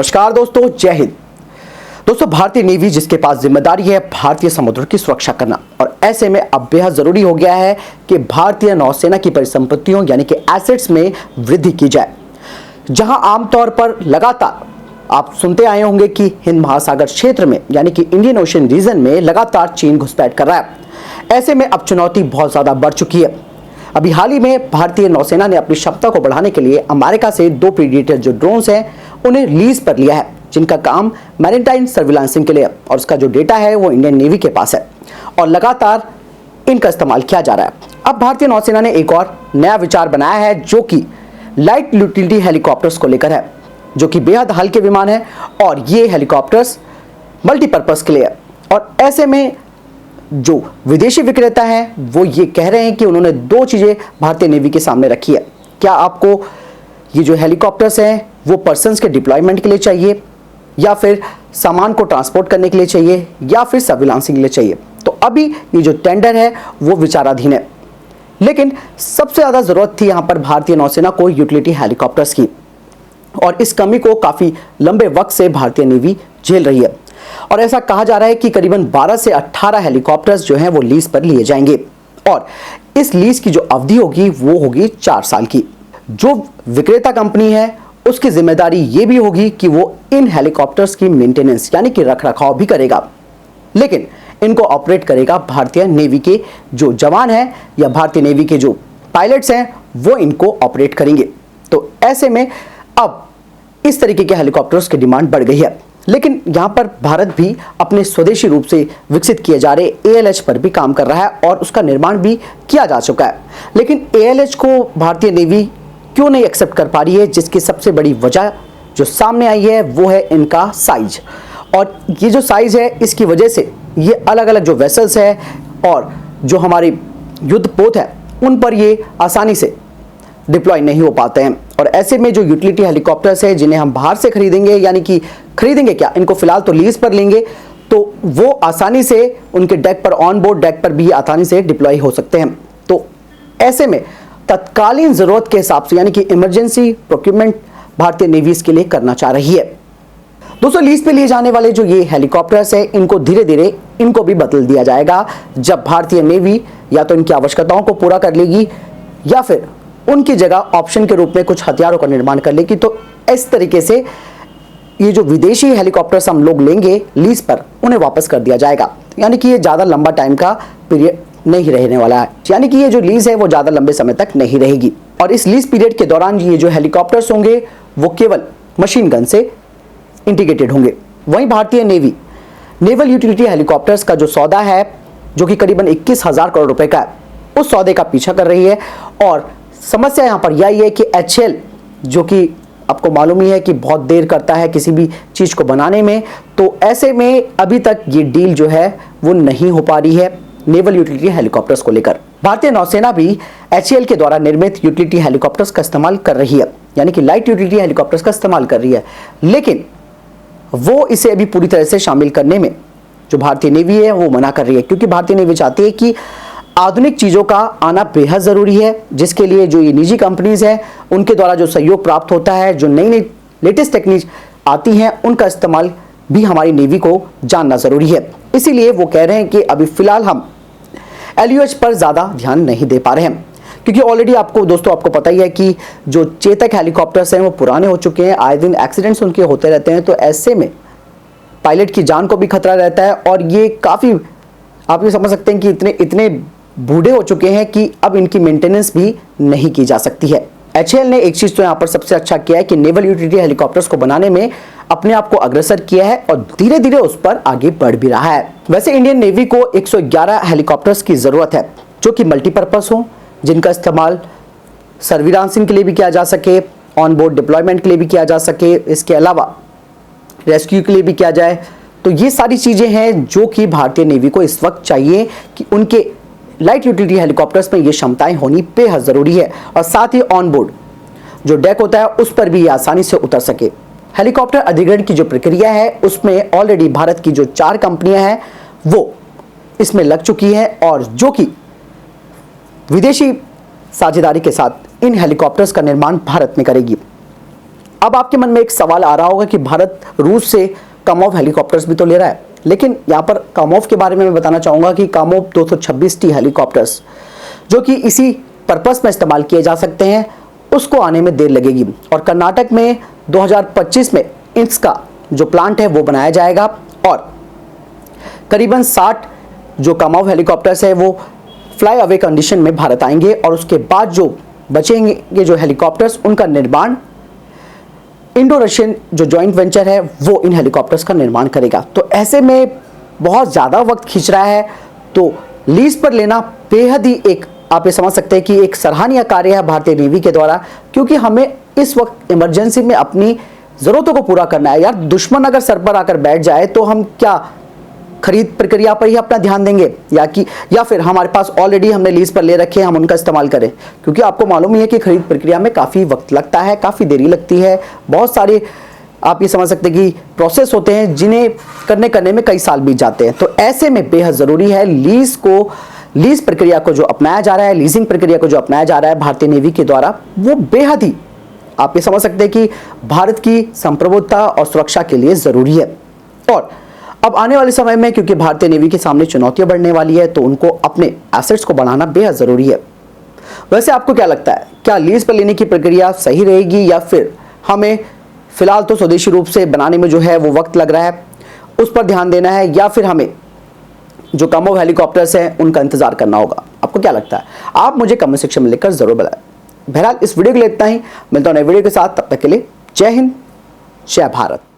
नमस्कार दोस्तों, जय हिंद। दोस्तों, भारतीय नेवी जिसके पास जिम्मेदारी है भारतीय समुद्र की सुरक्षा करना, और ऐसे में अब बेहद जरूरी हो गया है कि भारतीय नौसेना की परिसंपत्तियों यानी कि एसेट्स में वृद्धि की जाए। जहां आमतौर पर लगातार आप सुनते आए होंगे कि हिंद महासागर क्षेत्र में यानी कि इंडियन ओशन रीजन में लगातार चीन घुसपैठ कर रहा है। ऐसे में अब चुनौती बहुत ज्यादा बढ़ चुकी है। अभी हाल ही में भारतीय नौसेना ने अपनी क्षमता को बढ़ाने के लिए अमेरिका से 2 प्रीडेटर जो ड्रोन्स हैं उन्हें लीज पर लिया है, जिनका काम मैरीटाइम सर्विलांसिंग के लिए, और उसका जो डेटा है वो इंडियन नेवी के पास है और लगातार इनका इस्तेमाल किया जा रहा है। अब भारतीय नौसेना ने एक और नया विचार बनाया है जो कि लाइट यूटिलिटी हेलीकॉप्टर्स को लेकर है, जो कि बेहद हल्के विमान है और ये हेलीकॉप्टर्स मल्टीपर्पज के लिए है। और ऐसे में जो विदेशी विक्रेता हैं वो ये कह रहे हैं कि उन्होंने 2 चीज़ें भारतीय नेवी के सामने रखी है। क्या आपको ये जो हेलीकॉप्टर्स हैं वो पर्सन्स के डिप्लॉयमेंट के लिए चाहिए, या फिर सामान को ट्रांसपोर्ट करने के लिए चाहिए, या फिर सर्विलांसिंग के लिए चाहिए। तो अभी ये जो टेंडर है वो विचाराधीन है, लेकिन सबसे ज़्यादा ज़रूरत थी यहाँ पर भारतीय नौसेना को यूटिलिटी हेलीकॉप्टर्स की, और इस कमी को काफ़ी लंबे वक्त से भारतीय नेवी झेल रही है। और ऐसा कहा जा रहा है कि करीबन 12 से 18 हेलीकॉप्टर्स जो हैं वो लीज पर लिए जाएंगे, और इस लीज की जो अवधि होगी वो होगी 4 साल की। जो विक्रेता कंपनी है उसकी जिम्मेदारी ये भी होगी कि वो इन हेलीकॉप्टर्स की मेंटेनेंस यानी कि रखरखाव भी करेगा, लेकिन इनको ऑपरेट करेगा भारतीय नेवी के जो जवान हैं या भारतीय नेवी के जो पायलट्स हैं वो इनको ऑपरेट करेंगे। तो ऐसे में अब इस तरीके के हेलीकॉप्टर्स की डिमांड बढ़ गई है, लेकिन यहाँ पर भारत भी अपने स्वदेशी रूप से विकसित किए जा रहे ALH पर भी काम कर रहा है और उसका निर्माण भी किया जा चुका है। लेकिन ALH को भारतीय नेवी क्यों नहीं एक्सेप्ट कर पा रही है, जिसकी सबसे बड़ी वजह जो सामने आई है वो है इनका साइज। और ये जो साइज है इसकी वजह से ये अलग अलग जो वेसल्स है और जो हमारे युद्धपोत है उन पर ये आसानी से डिप्लॉय नहीं हो पाते हैं। और ऐसे में जो यूटिलिटी हेलीकॉप्टर्स है जिन्हें हम बाहर से खरीदेंगे, यानी कि खरीदेंगे क्या, इनको फिलहाल तो लीज पर लेंगे, तो वो आसानी से उनके डेक पर, ऑन बोर्ड डेक पर भी आसानी से डिप्लॉय हो सकते हैं। तो ऐसे में तत्कालीन जरूरत के हिसाब से यानी कि इमरजेंसी प्रोक्यूरमेंट भारतीय नेवी इसके लिए करना चाह रही है। दोस्तों, लीज पे लिए जाने वाले जो ये हेलीकॉप्टर्स है इनको धीरे धीरे इनको भी बदल दिया जाएगा, जब भारतीय नेवी या तो इनकी आवश्यकताओं को पूरा कर लेगी या फिर उनकी जगह ऑप्शन के रूप में कुछ हथियारों का निर्माण कर लेगी। तो इस तरीके से ये जो विदेशी हेलीकॉप्टर्स हम लोग लेंगे लीज पर उन्हें वापस कर दिया जाएगा, यानी कि ये ज़्यादा लंबा टाइम का पीरियड नहीं रहने वाला है, यानी कि ये जो लीज है वो ज़्यादा लंबे समय तक नहीं रहेगी। और इस लीज पीरियड के दौरान ये जो हेलीकॉप्टर्स होंगे वो केवल मशीन गन से इंटीग्रेटेड होंगे। वहीं भारतीय नेवी नेवल यूटिलिटी हेलीकॉप्टर्स का जो सौदा है जो कि करीबन 21,000 करोड़ रुपए का है, उस सौदे का पीछा कर रही है। और समस्या यहाँ पर यही है कि HAL जो कि आपको मालूम ही है कि बहुत देर करता है किसी भी चीज़ को बनाने में, तो ऐसे में अभी तक ये डील जो है वो नहीं हो पा रही है नेवल यूटिलिटी हेलीकॉप्टर्स को लेकर। भारतीय नौसेना भी HAL के द्वारा निर्मित यूटिलिटी हेलीकॉप्टर्स का इस्तेमाल कर रही है, यानी कि लाइट यूटिलिटी हेलीकॉप्टर्स का इस्तेमाल कर रही है, लेकिन वो इसे अभी पूरी तरह से शामिल करने में जो भारतीय नेवी है वो मना कर रही है, क्योंकि भारतीय नेवी चाहती है कि आधुनिक चीज़ों का आना बेहद ज़रूरी है, जिसके लिए जो ये निजी कंपनीज हैं उनके द्वारा जो सहयोग प्राप्त होता है, जो नई नई लेटेस्ट टेक्निक आती हैं उनका इस्तेमाल भी हमारी नेवी को जानना ज़रूरी है। इसीलिए वो कह रहे हैं कि अभी फ़िलहाल हम LUH पर ज़्यादा ध्यान नहीं दे पा रहे हैं, क्योंकि ऑलरेडी आपको दोस्तों आपको पता ही है कि जो चेतक हेलीकॉप्टर्स हैं वो पुराने हो चुके हैं, आए दिन एक्सीडेंट्स उनके होते रहते हैं। तो ऐसे में पायलट की जान को भी खतरा रहता है, और ये काफ़ी आप ये समझ सकते हैं कि इतने बूढ़े हो चुके हैं कि अब इनकी मेंटेनेंस भी नहीं की जा सकती है। HAL ने एक चीज़ तो यहाँ पर सबसे अच्छा किया है कि नेवल यूटिलिटी हेलीकॉप्टर्स को बनाने में अपने आप को अग्रसर किया है और धीरे धीरे उस पर आगे बढ़ भी रहा है। वैसे इंडियन नेवी को 111 हेलीकॉप्टर्स की ज़रूरत है जो कि मल्टीपर्पज़ हों, जिनका इस्तेमाल सर्विलांसिंग के लिए भी किया जा सके, ऑन बोर्ड डिप्लॉयमेंट के लिए भी किया जा सके, इसके अलावा रेस्क्यू के लिए भी किया जाए। तो ये सारी चीज़ें हैं जो कि भारतीय नेवी को इस वक्त चाहिए कि उनके लाइट यूटिलिटी हेलीकॉप्टर्स में ये क्षमताएं होनी बेहद ज़रूरी है, और साथ ही ऑन बोर्ड जो डेक होता है उस पर भी ये आसानी से उतर सके। हेलीकॉप्टर अधिग्रहण की जो प्रक्रिया है उसमें ऑलरेडी भारत की जो 4 कंपनियां हैं वो इसमें लग चुकी है, और जो कि विदेशी साझेदारी के साथ इन हेलीकॉप्टर्स का निर्माण भारत में करेगी। अब आपके मन में एक सवाल आ रहा होगा कि भारत रूस से कामोव हेलीकॉप्टर्स भी तो ले रहा है, लेकिन यहाँ पर कामोव के बारे में मैं बताना चाहूँगा कि कामोव 226T हेलीकॉप्टर्स जो कि इसी पर्पस में इस्तेमाल किए जा सकते हैं, उसको आने में देर लगेगी। और कर्नाटक में 2025 में इसका जो प्लांट है वो बनाया जाएगा और करीबन 60 जो कामोव हेलीकॉप्टर्स है वो फ्लाई अवे कंडीशन में भारत आएंगे और उसके बाद जो बचेंगे जो हेलीकॉप्टर्स उनका निर्माण इंडो रशियन जो जॉइंट वेंचर है वो इन हेलीकॉप्टर्स का निर्माण करेगा। तो ऐसे में बहुत ज़्यादा वक्त खींच रहा है, तो लीज पर लेना बेहद ही एक आप ये समझ सकते हैं कि एक सराहनीय कार्य है भारतीय नेवी के द्वारा, क्योंकि हमें इस वक्त इमरजेंसी में अपनी ज़रूरतों को पूरा करना है। यार दुश्मन अगर सर पर आकर बैठ जाए तो हम क्या खरीद प्रक्रिया पर ही अपना ध्यान देंगे या फिर हमारे पास ऑलरेडी हमने लीज पर ले रखे हैं हम उनका इस्तेमाल करें? क्योंकि आपको मालूम ही है कि खरीद प्रक्रिया में काफ़ी वक्त लगता है, काफ़ी देरी लगती है, बहुत सारे आप ये समझ सकते हैं कि प्रोसेस होते हैं जिन्हें करने में कई साल बीत जाते हैं। तो ऐसे में बेहद ज़रूरी है लीज प्रक्रिया को जो अपनाया जा रहा है, लीजिंग प्रक्रिया को जो अपनाया जा रहा है भारतीय नेवी के द्वारा, वो बेहद ही आप ये समझ सकते हैं कि भारत की संप्रभुता और सुरक्षा के लिए ज़रूरी है। और अब आने वाले समय में क्योंकि भारतीय नेवी के सामने चुनौतियां बढ़ने वाली है, तो उनको अपने एसेट्स को बढ़ाना बेहद ज़रूरी है। वैसे आपको क्या लगता है, क्या लीज पर लेने की प्रक्रिया सही रहेगी या फिर हमें फिलहाल तो स्वदेशी रूप से बनाने में जो है वो वक्त लग रहा है उस पर ध्यान देना है, या फिर हमें जो कामोव हेलीकॉप्टर्स हैं उनका इंतजार करना होगा? आपको क्या लगता है? आप मुझे कमेंट सेक्शन में लिखकर जरूर बताएं। बहरहाल इस वीडियो के लिए इतना ही, मिलता हूं नए वीडियो के साथ, तब तक के लिए जय हिंद, जय भारत।